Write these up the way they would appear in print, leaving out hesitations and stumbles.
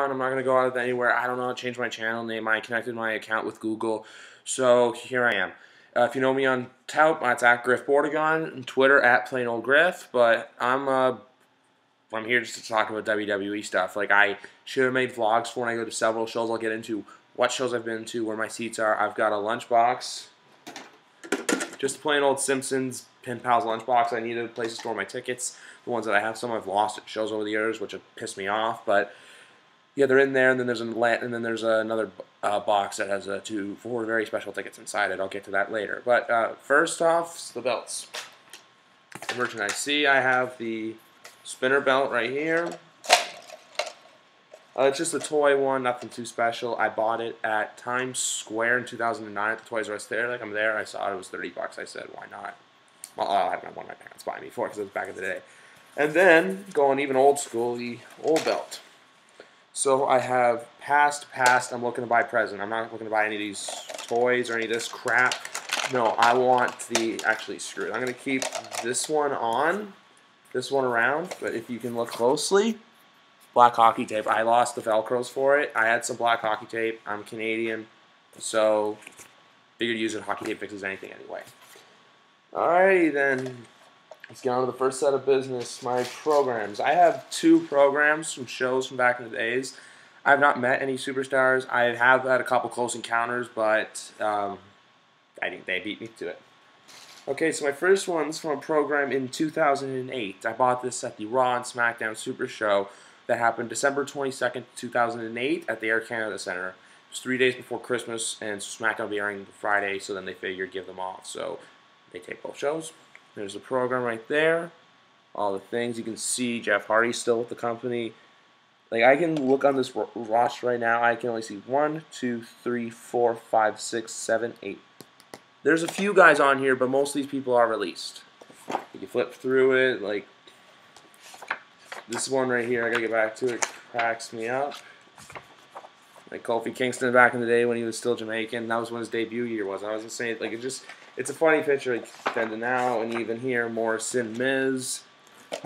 I'm not going to go out of anywhere. I don't know how to change my channel name. I connected my account with Google, so here I am. If you know me on Tout, that's at Griff Bordegon, and Twitter at Plain Old Griff. But I'm here just to talk about WWE stuff. Like, I should have made vlogs for when I go to several shows. I'll get into what shows I've been to, where my seats are. I've got a lunchbox, just a plain old Simpsons Pen Pals lunchbox. I needed a place to store my tickets. The ones that I have, some I've lost at shows over the years, which have pissed me off, but yeah, they're in there, and then there's another box that has four very special tickets inside it. I'll get to that later. But first off, the belts. The merchandise. See, I have the spinner belt right here. It's just a toy one, nothing too special. I bought it at Times Square in 2009 at the Toys R Us there. Like, I'm there, I saw it was $30. I said, why not? Well, I'll have one of my parents buy me for it because it was back in the day. And then, going even old school, the old belt. So I have past. I'm looking to buy present. I'm not looking to buy any of these toys or any of this crap. No, I want actually, screw it. I'm going to keep this one on, this one around, but if you can look closely, black hockey tape. I lost the Velcros for it. I had some black hockey tape. I'm Canadian, so figured using hockey tape fixes anything anyway. Alrighty then. Let's get on to the first set of business, my programs. I have 2 programs from shows from back in the days. I have not met any superstars. I have had a couple close encounters, but I think they beat me to it. Okay, so my first one's from a program in 2008. I bought this at the Raw and SmackDown Super Show that happened December 22nd, 2008 at the Air Canada Centre. It was 3 days before Christmas, and SmackDown will be airing Friday, so then they figured give them off. So they take both shows. There's the program right there. All the things. You can see Jeff Hardy's still with the company. Like, I can look on this roster right now. I can only see 1, 2, 3, 4, 5, 6, 7, 8. There's a few guys on here, but most of these people are released. You can flip through it. Like, this one right here, I gotta get back to it. It cracks me up. Like Kofi Kingston back in the day when he was still Jamaican. That was when his debut year was. I was just saying, like, it's a funny picture, like, then to now, and even here, Morrison, Miz.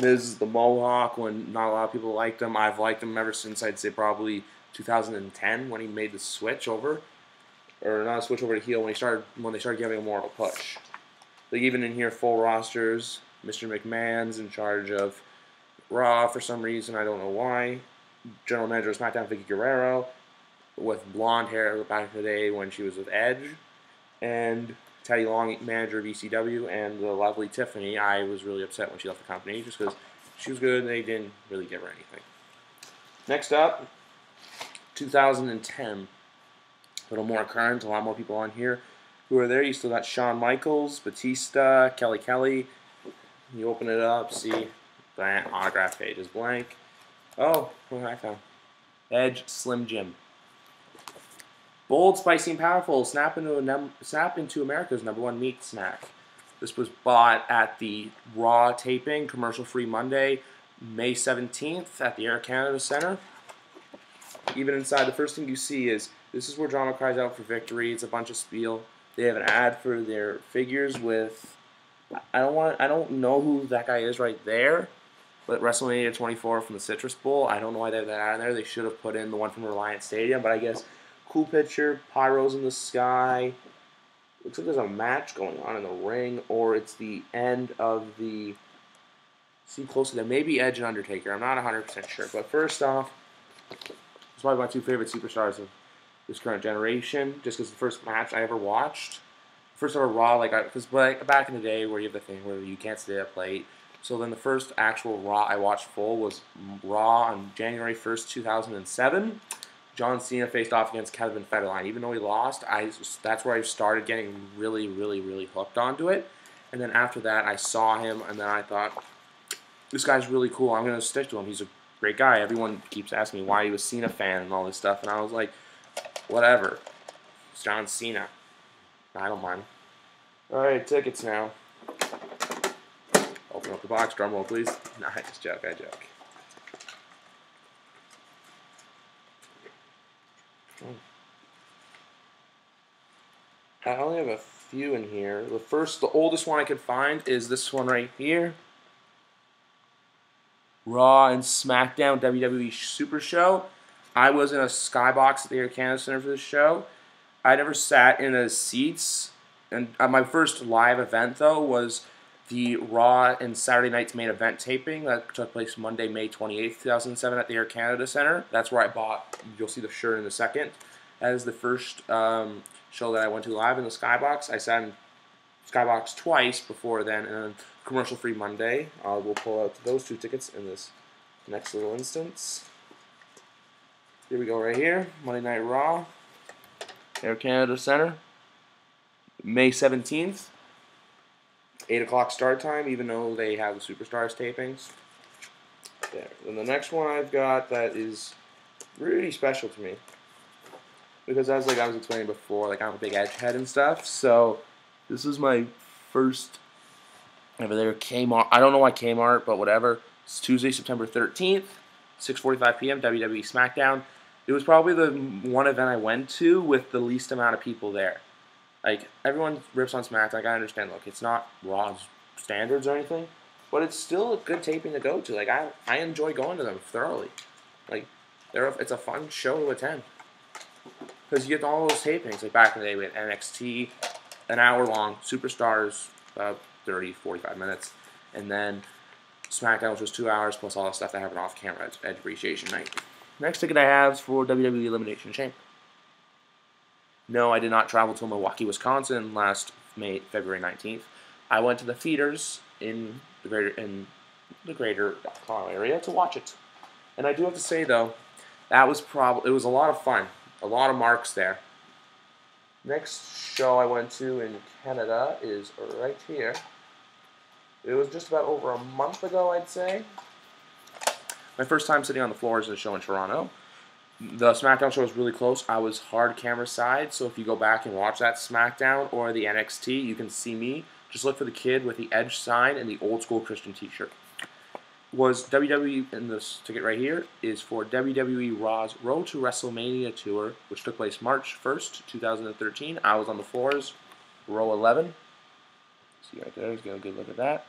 Miz is the Mohawk when not a lot of people liked him. I've liked him ever since, I'd say, probably 2010 when he made the switch over. Or not a switch over to heel, when they started giving him more of a push. Like, even in here, full rosters. Mr. McMahon's in charge of Raw for some reason, I don't know why. General Manager of SmackDown, Vicky Guerrero, with blonde hair back in the day when she was with Edge. And Teddy Long, manager of ECW, and the lovely Tiffany. I was really upset when she left the company just because she was good and they didn't really give her anything. Next up, 2010. A little more current, a lot more people on here who are there. You still got Shawn Michaels, Batista, Kelly. You open it up, see the autograph page is blank. Oh, what did I found? Edge, Slim Jim. Bold, spicy, and powerful. Snap into America's #1 meat snack. This was bought at the Raw taping, commercial-free Monday, May 17th at the Air Canada Centre. Even inside, the first thing you see is this is where Drama cries out for victory. It's a bunch of spiel. They have an ad for their figures with I don't know who that guy is right there, but WrestleMania 24 from the Citrus Bowl. I don't know why they have that ad in there. They should have put in the one from Reliance Stadium, but I guess. Cool picture, pyros in the sky. Looks like there's a match going on in the ring, or it's the end of the. See closer there, maybe Edge and Undertaker. I'm not 100% sure, but first off, it's probably my 2 favorite superstars of this current generation. Just because the first match I ever watched, first ever Raw, because back in the day where you have the thing where you can't stay up late. So then the first actual Raw I watched full was Raw on January 1st, 2007. John Cena faced off against Kevin Federline. Even though he lost, that's where I started getting really, really, really hooked onto it. And then after that, I saw him, and then I thought, this guy's really cool. I'm going to stick to him. He's a great guy. Everyone keeps asking me why he was Cena fan and all this stuff, and I was like, whatever. It's John Cena. I don't mind. All right, tickets now. Open up the box. Drum roll, please. Nah, I just joke. I joke. I only have a few in here. The oldest one I could find is this one right here. Raw and SmackDown WWE Super Show. I was in a skybox at the Air Canada Center for this show. I never sat in the seats. And my first live event, though, was the Raw and Saturday night's main event taping that took place Monday, May 28th, 2007 at the Air Canada Center. That's where I bought, you'll see the shirt in a second. That is the first show that I went to live in the Skybox. I sat in Skybox twice before then, and then commercial-free Monday. We'll pull out those 2 tickets in this next little instance. Here we go right here, Monday Night Raw, Air Canada Center, May 17th, 8 o'clock start time, even though they have the Superstars tapings. There. Then the next one I've got that is really special to me, because as I was explaining before, like I'm a big Edge head and stuff, so this is my first over there Kmart. I don't know why Kmart, but whatever. It's Tuesday, September 13th, 6:45 p.m. WWE SmackDown. It was probably the one event I went to with the least amount of people there. Like, everyone rips on SmackDown. Like, I understand, look, it's not Raw's standards or anything, but it's still a good taping to go to. Like, I enjoy going to them thoroughly. Like, it's a fun show to attend. Because you get all those tapings. Like, back in the day, we had NXT, an hour long, Superstars, 30, 45 minutes, and then SmackDown, which was 2 hours, plus all the stuff that happened off camera at Edge Appreciation Night. Next ticket I have is for WWE Elimination Chamber. No, I did not travel to Milwaukee, Wisconsin last February 19th. I went to the theaters in the greater Toronto area to watch it. And I do have to say, though, it was a lot of fun. A lot of marks there. Next show I went to in Canada is right here. It was just about over a month ago, I'd say. My first time sitting on the floors in a show in Toronto. The SmackDown show was really close. I was hard camera side, so if you go back and watch that SmackDown or the NXT, you can see me. Just look for the kid with the Edge sign and the old school Christian t-shirt. Was WWE, and this ticket right here, is for WWE Raw's Road to WrestleMania Tour, which took place March 1st, 2013. I was on the floors, row 11. See right there, let's get a good look at that.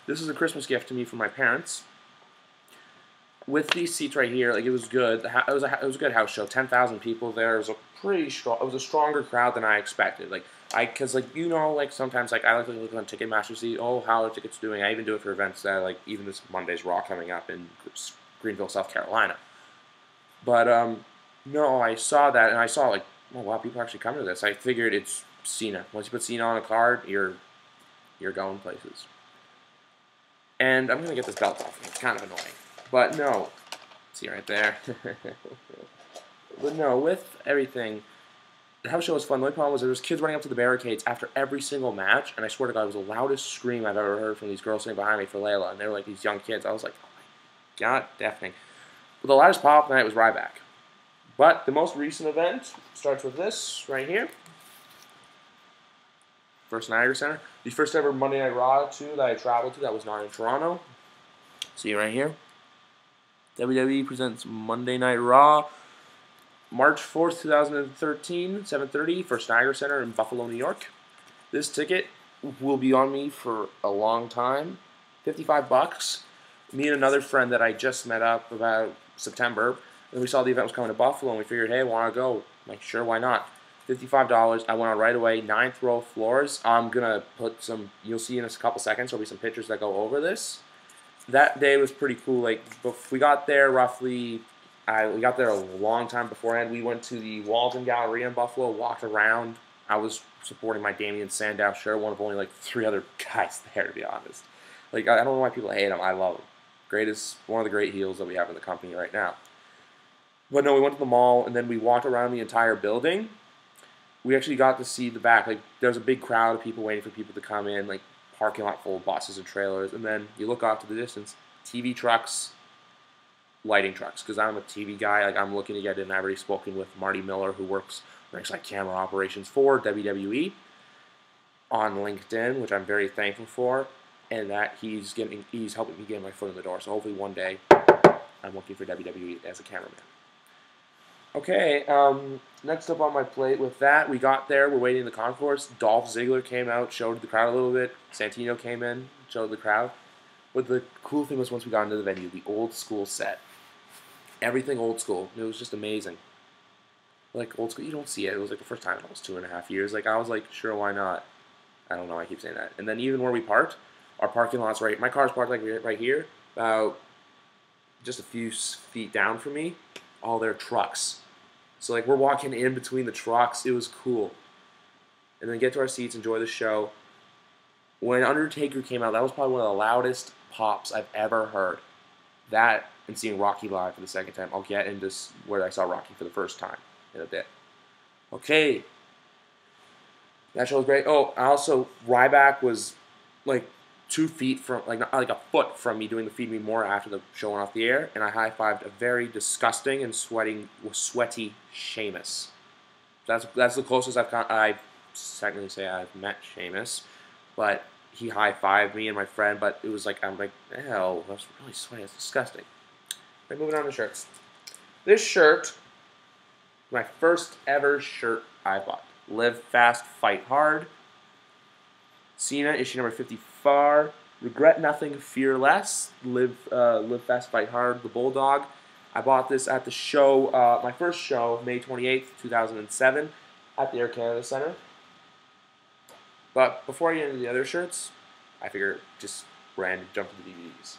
This is a Christmas gift to me from my parents. With these seats right here, like, it was good. It was a good house show. 10,000 people there. It was a pretty strong. It was a stronger crowd than I expected. Because sometimes I like to look on Ticketmaster to see, how are tickets doing. I even do it for events that, like, even this Monday's Raw coming up in Greenville, South Carolina. But no, I saw that and I saw, like, oh wow, people are actually coming to this. I figured it's Cena. Once you put Cena on a card, you're going places. And I'm gonna get this belt off. It's kind of annoying. But no, see right there. But no, with everything, the house show was fun. The only problem was there was kids running up to the barricades after every single match, and I swear to God, it was the loudest scream I've ever heard from these girls sitting behind me for Layla, and they were like these young kids. I was like, oh my God, deafening. But the loudest pop of the night was Ryback. But the most recent event starts with this right here. First Niagara Center. The first ever Monday Night Raw that I traveled to that was not in Toronto. See right here. WWE presents Monday Night Raw, March 4th, 2013, 7:30, First Niagara Center in Buffalo, New York. This ticket will be on me for a long time. $55. Me and another friend that I just met up about September, and we saw the event was coming to Buffalo, and we figured, hey, want to go? I'm like, sure, why not? $55. I went on right away, 9th row floors. I'm going to put some, you'll see in a couple seconds, there'll be some pictures that go over this. That day was pretty cool. Like, we got there roughly, we got there a long time beforehand. We went to the Walden Galleria in Buffalo, walked around. I was supporting my Damian Sandow shirt, one of only like 3 other guys there, to be honest. Like, I don't know why people hate him. I love him. One of the great heels that we have in the company right now. But no, we went to the mall, and then we walked around the entire building. We actually got to see the back. Like, there's a big crowd of people waiting for people to come in, like, parking lot full of buses and trailers, and then you look off to the distance, TV trucks, lighting trucks, because I'm a TV guy. Like, I'm looking to get in. I've already spoken with Marty Miller, who works like camera operations for WWE on LinkedIn, which I'm very thankful for, and that he's helping me get my foot in the door. So hopefully one day I'm working for WWE as a cameraman. Okay, next up on my plate with that, we got there, we're waiting in the concourse. Dolph Ziggler came out, showed the crowd a little bit. Santino came in, showed the crowd. But the cool thing was once we got into the venue, the old school set. Everything old school. It was just amazing. Like old school, you don't see it. It was like the first time in almost 2.5 years. Like I was like, sure, why not? I don't know why I keep saying that. And then even where we parked, our parking lot's right. My car's parked like right here, about just a few feet down from me. All their trucks. So like we're walking in between the trucks. It was cool. And then get to our seats, enjoy the show. When Undertaker came out, that was probably one of the loudest pops I've ever heard. That and seeing Rocky live for the second time. I'll get into where I saw Rocky for the first time in a bit. Okay. That show was great. Oh, also, Ryback was like 2 feet from, like not like a foot from me doing the Feed Me More after the show went off the air, and I high-fived a very disgusting and sweaty Sheamus. That's the closest I've technically say I've met Sheamus, but he high-fived me and my friend, but it was like, I'm like, hell, that's really sweaty, that's disgusting. Right, moving on to shirts. This shirt, my first ever shirt I bought. Live Fast, Fight Hard. Cena, issue number 54. Regret Nothing, Fear Less. Live Fast, Fight Hard, the Bulldog. I bought this at the show, my first show, May 28th, 2007, at the Air Canada Centre. But before I get into the other shirts, I figure just random jump to the DVDs.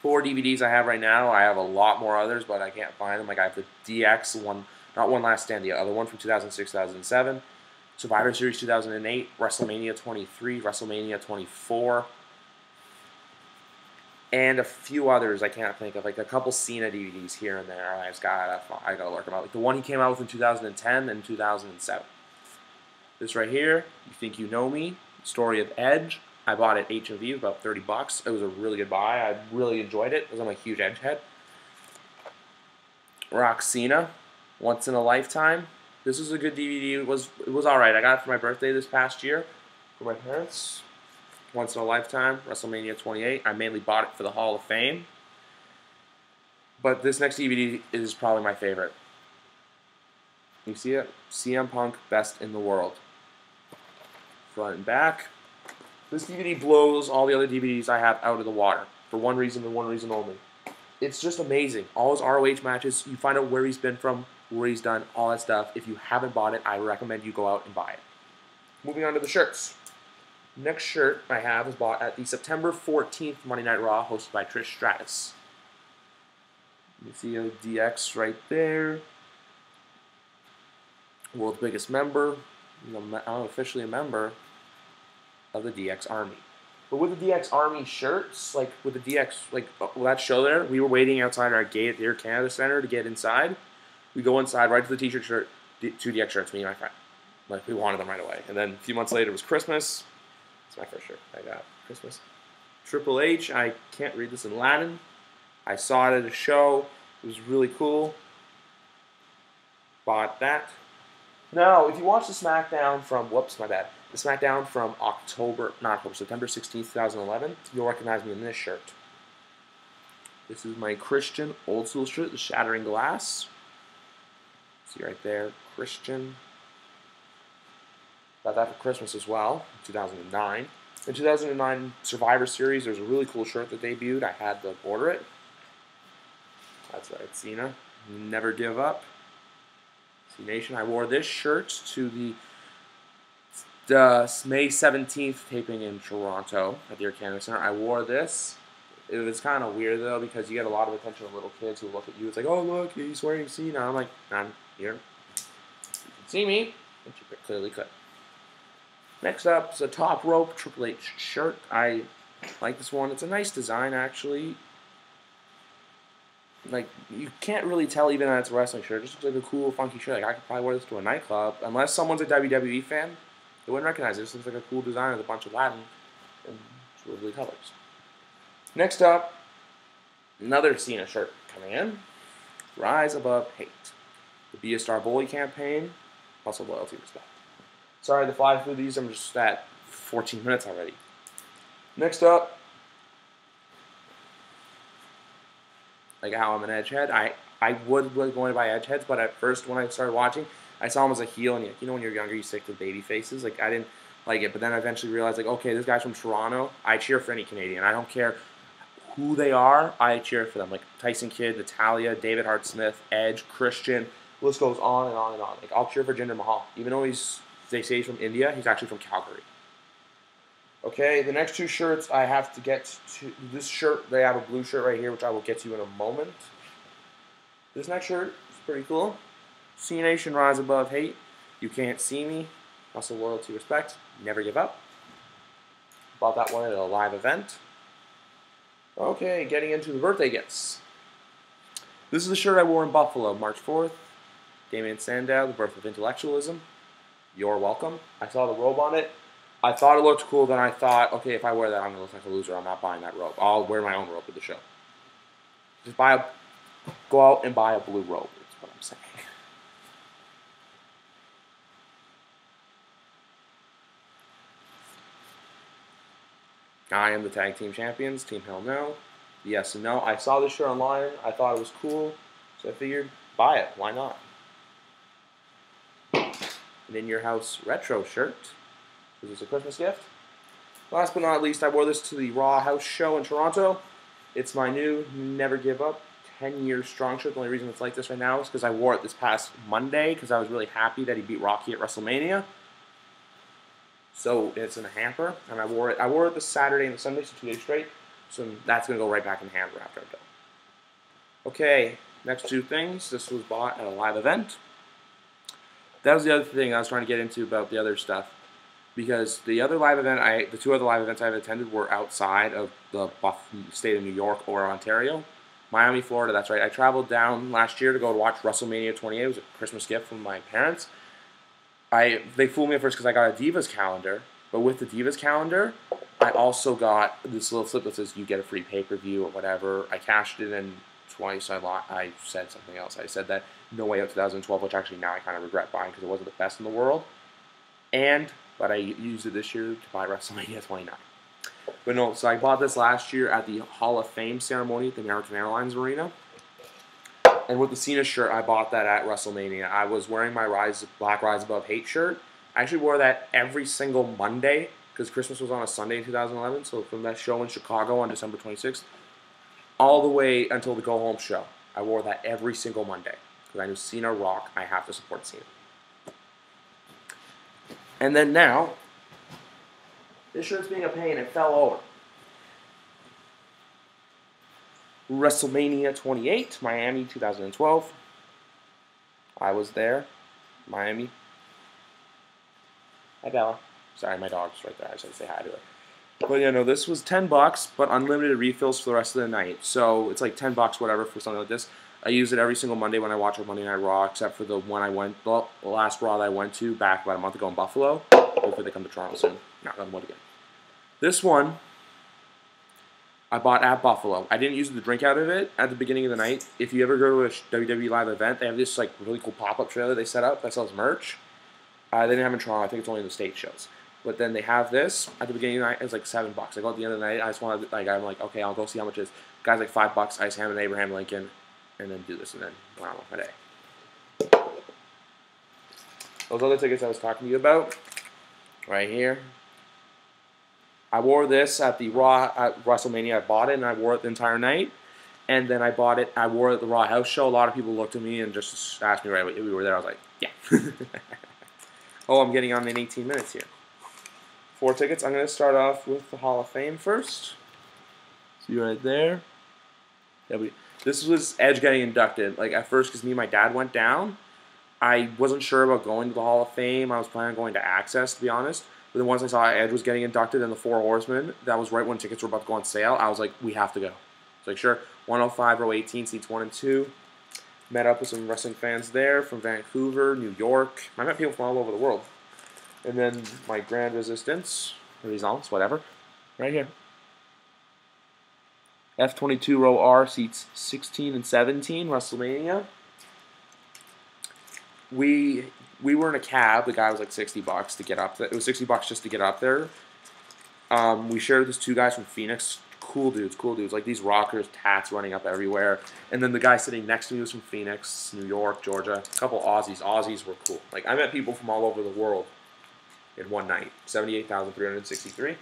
4 DVDs I have right now. I have a lot more others, but I can't find them. Like I have the DX one, not One Last Stand, the other one from 2006, 2007. Survivor Series 2008, WrestleMania 23, WrestleMania 24, and a few others I can't think of. Like a couple Cena DVDs here and there. I gotta work them out. Like the one he came out with in 2010 and 2007. This right here, You Think You Know Me, Story of Edge. I bought it at HMV, about $30. It was a really good buy. I really enjoyed it because I'm a huge Edge head. Rock Cena, Once in a Lifetime. This was a good DVD. It was alright. I got it for my birthday this past year for my parents. Once in a Lifetime, WrestleMania 28. I mainly bought it for the Hall of Fame. But this next DVD is probably my favorite. You see it? CM Punk, Best in the World. Front and back. This DVD blows all the other DVDs I have out of the water. For one reason and one reason only. It's just amazing. All his ROH matches, you find out where he's been from, where he's done, all that stuff. If you haven't bought it, I recommend you go out and buy it. Moving on to the shirts. Next shirt I have was bought at the September 14th Monday Night Raw, hosted by Trish Stratus. You see a DX right there. World's biggest member. I'm officially a member of the DX Army. But with the DX Army shirts, like with the DX, like that show there, we were waiting outside our gate at the Air Canada Centre to get inside. We go inside right to the t-shirt shirt, 2 DX shirts, me and my friend. Like we wanted them right away. And then a few months later it was Christmas. It's my first shirt I got. Christmas. Triple H, I can't read this in Latin. I saw it at a show. It was really cool. Bought that. Now, if you watch the SmackDown from, whoops, my bad. The SmackDown from September 16th, 2011, you'll recognize me in this shirt. This is my Christian old school shirt, the Shattering Glass. See right there, Christian. Got that for Christmas as well, 2009. In 2009 Survivor Series, there's a really cool shirt that debuted. I had to order it. That's right, Cena. Never give up. Nation. I wore this shirt to the May 17th taping in Toronto at the Air Canada Centre. I wore this. It was kind of weird though because you get a lot of attention of little kids who look at you. It's like, oh look, he's wearing Cena. I'm like, I'm here. You can see me, but you clearly could. Next up is a Top Rope Triple H shirt. I like this one. It's a nice design actually. Like, you can't really tell even that it's a wrestling shirt. It just looks like a cool, funky shirt. Like, I could probably wear this to a nightclub. Unless someone's a WWE fan, they wouldn't recognize it. It just looks like a cool design with a bunch of Latin and lovely colors. Next up, another Cena shirt coming in. Rise Above Hate. The Be a Star Bully campaign. Also loyalty respect. Sorry to fly through these. I'm just at 14 minutes already. Next up, like how I'm an edge head. I was going to buy edge heads, but at first when I started watching, I saw him as a heel, and you know when you're younger, you stick to baby faces. Like I didn't like it, but then I eventually realized, like, okay, this guy's from Toronto. I cheer for any Canadian. I don't care who they are, I cheer for them. Like Tyson Kidd, Natalia, David Hart Smith, Edge, Christian. The list goes on and on and on. Like I'll cheer for Jinder Mahal, even though they say he's from India. He's actually from Calgary. Okay, the next two shirts I have to get to. This shirt, they have a blue shirt right here, which I will get to in a moment. This next shirt is pretty cool. C Nation, rise above hate. You can't see me. Also loyalty, respect. Never give up. Bought that one at a live event. Okay, getting into the birthday gifts. This is the shirt I wore in Buffalo, March 4th. Damien Sandow, The Birth of Intellectualism. You're welcome. I saw the robe on it. I thought it looked cool, then I thought, okay, if I wear that, I'm going to look like a loser. I'm not buying that robe. I'll wear my own robe at the show. Just go out and buy a blue robe, is what I'm saying. I am the tag team champions. Team Hell No. Yes and no. I saw this shirt online. I thought it was cool, so I figured, buy it. Why not? An In Your House retro shirt. Is this a Christmas gift? Last but not least, I wore this to the Raw House show in Toronto. It's my new Never Give Up 10-year strong shirt. The only reason it's like this right now is because I wore it this past Monday because I was really happy that he beat Rocky at WrestleMania. So it's in a hamper, and I wore it the Saturday and the Sunday, so 2 days straight. So that's going to go right back in the hamper after I'm done. Okay, next two things. This was bought at a live event. That was the other thing I was trying to get into about the other stuff. Because the other live event, the two other live events I've attended were outside of the state of New York or Ontario. Miami, Florida, that's right. I traveled down last year to go watch WrestleMania 28. It was a Christmas gift from my parents. They fooled me at first because I got a Divas calendar, but with the Divas calendar, I also got this little slip that says you get a free pay-per-view or whatever. I cashed it in twice. I said something else. I said that No Way Out 2012, which actually now I kind of regret buying because it wasn't the best in the world. But I used it this year to buy WrestleMania 29. But no, so I bought this last year at the Hall of Fame ceremony at the American Airlines Arena. And with the Cena shirt, I bought that at WrestleMania. I was wearing my Black Rise Above Hate shirt. I actually wore that every single Monday because Christmas was on a Sunday in 2011. So from that show in Chicago on December 26th, all the way until the Go Home show, I wore that every single Monday because I knew Cena rock. I have to support Cena. And then now, this shirt's being a pain. It fell over. WrestleMania 28, Miami 2012. I was there. Miami. Hi, Bella. Sorry, my dog's right there. I should say hi to her. But, you know, this was $10, but unlimited refills for the rest of the night. So it's like $10, whatever, for something like this. I use it every single Monday when I watch Monday Night Raw, except for the last Raw that I went to back about a month ago in Buffalo. Hopefully they come to Toronto soon. Not done one again. This one I bought at Buffalo. I didn't use the drink out of it at the beginning of the night. If you ever go to a WWE live event, they have this like really cool pop-up trailer they set up that sells merch. They didn't have it in Toronto. I think it's only in the state shows. But then they have this at the beginning of the night. It's like $7. I go at the end of the night. I just want to I'm like, okay, I'll go see how much it is. Guy's like $5. Ice Ham and Abraham Lincoln, and then do this, and then went on with my day. Those other tickets I was talking to you about, right here. I wore this at the Raw at WrestleMania. I bought it and I wore it the entire night. And then I wore it at the Raw House show. A lot of people looked at me and just asked me right away if we were there. I was like, yeah. Oh, I'm getting on in 18 minutes here. 4 tickets. I'm going to start off with the Hall of Fame first. See right there. This was Edge getting inducted. Like at first, because me and my dad went down, I wasn't sure about going to the Hall of Fame. I was planning on going to Access, to be honest. But then once I saw Edge was getting inducted in the Four Horsemen, that was right when tickets were about to go on sale. I was like, we have to go. It's like, sure. 105, row 18, seats 1 and 2. Met up with some wrestling fans there from Vancouver, New York. I met people from all over the world. And then my Grand Resistance, Resistance, whatever, right here. F22 row R, seats 16 and 17, WrestleMania. We were in a cab. The guy was like $60 to get up there. It was $60 just to get up there. We shared with these 2 guys from Phoenix. Cool dudes. Like these rockers, tats running up everywhere. And then the guy sitting next to me was from Phoenix, New York, Georgia. A couple Aussies. Aussies were cool. Like I met people from all over the world in one night. 78,363.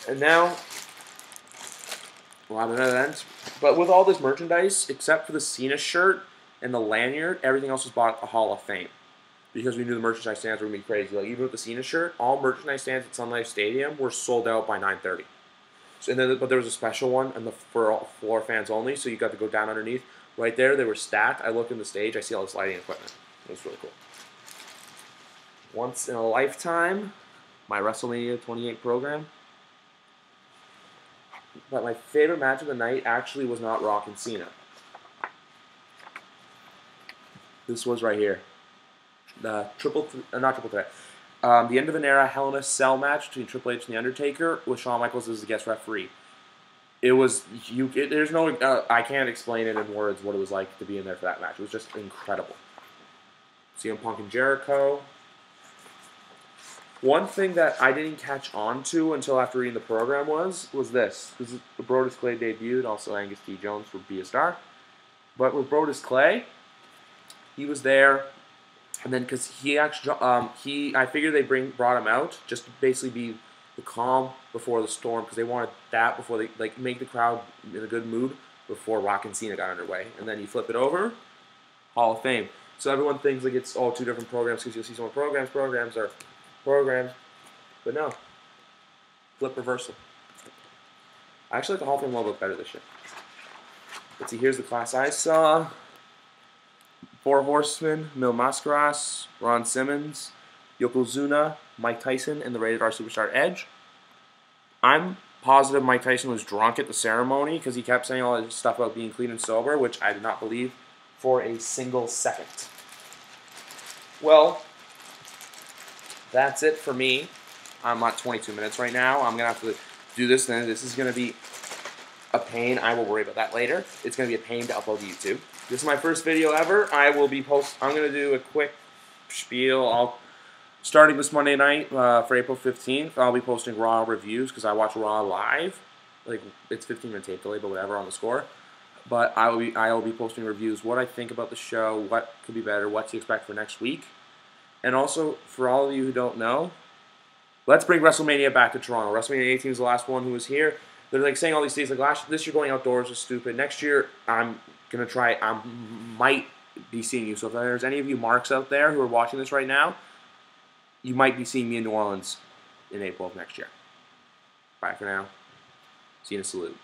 And now A lot of events. But with all this merchandise, except for the Cena shirt and the lanyard, everything else was bought at the Hall of Fame. Because we knew the merchandise stands were going to be crazy. Like, even with the Cena shirt, all merchandise stands at Sun Life Stadium were sold out by 9:30. So, but there was a special one for all floor fans only, so you got to go down underneath. Right there, they were stacked. I look in the stage, I see all this lighting equipment. It was really cool. Once in a lifetime, my WrestleMania 28 program. But my favorite match of the night actually was not Rock and Cena. This was right here. Not triple threat. The end of an era Hell in a Cell match between Triple H and The Undertaker with Shawn Michaels as the guest referee. It was there's no I can't explain it in words what it was like to be in there for that match. It was just incredible. CM Punk and Jericho. One thing that I didn't catch on to until after reading the program was this. This is the Brodus Clay debuted, also Angus T. Jones for Be a Star. But with Brodus Clay, he was there, and then because he actually I figured they brought him out just to basically be the calm before the storm, because they wanted that before they make the crowd in a good mood before Rock and Cena got underway, and then you flip it over, Hall of Fame. So everyone thinks like it's all two different programs, because you'll see some programs are programs, but no, flip reversal. I actually like the Hall of Fame logo better this year. Let's see, here's the class I saw. Four Horsemen, Mil Mascaras, Ron Simmons, Yokozuna, Mike Tyson, and the Rated R Superstar Edge. I'm positive Mike Tyson was drunk at the ceremony because he kept saying all this stuff about being clean and sober, which I did not believe for a single second. Well, that's it for me. I'm at 22 minutes right now. I'm going to have to do this, and this is going to be a pain. I will worry about that later. It's going to be a pain to upload to YouTube. This is my first video ever. I'm going to do a quick spiel. Starting this Monday night for April 15th, I'll be posting Raw reviews because I watch Raw live. Like, it's 15-minute tape delay, but whatever on the score. But I will be posting reviews, what I think about the show, what could be better, what to expect for next week. And also, for all of you who don't know, let's bring WrestleMania back to Toronto. WrestleMania 18 is the last one who was here. They're like saying all these things like this year going outdoors is stupid. Next year I'm gonna try. I might be seeing you. So if there's any of you marks out there who are watching this right now, you might be seeing me in New Orleans in April of next year. Bye for now. See you in a salute.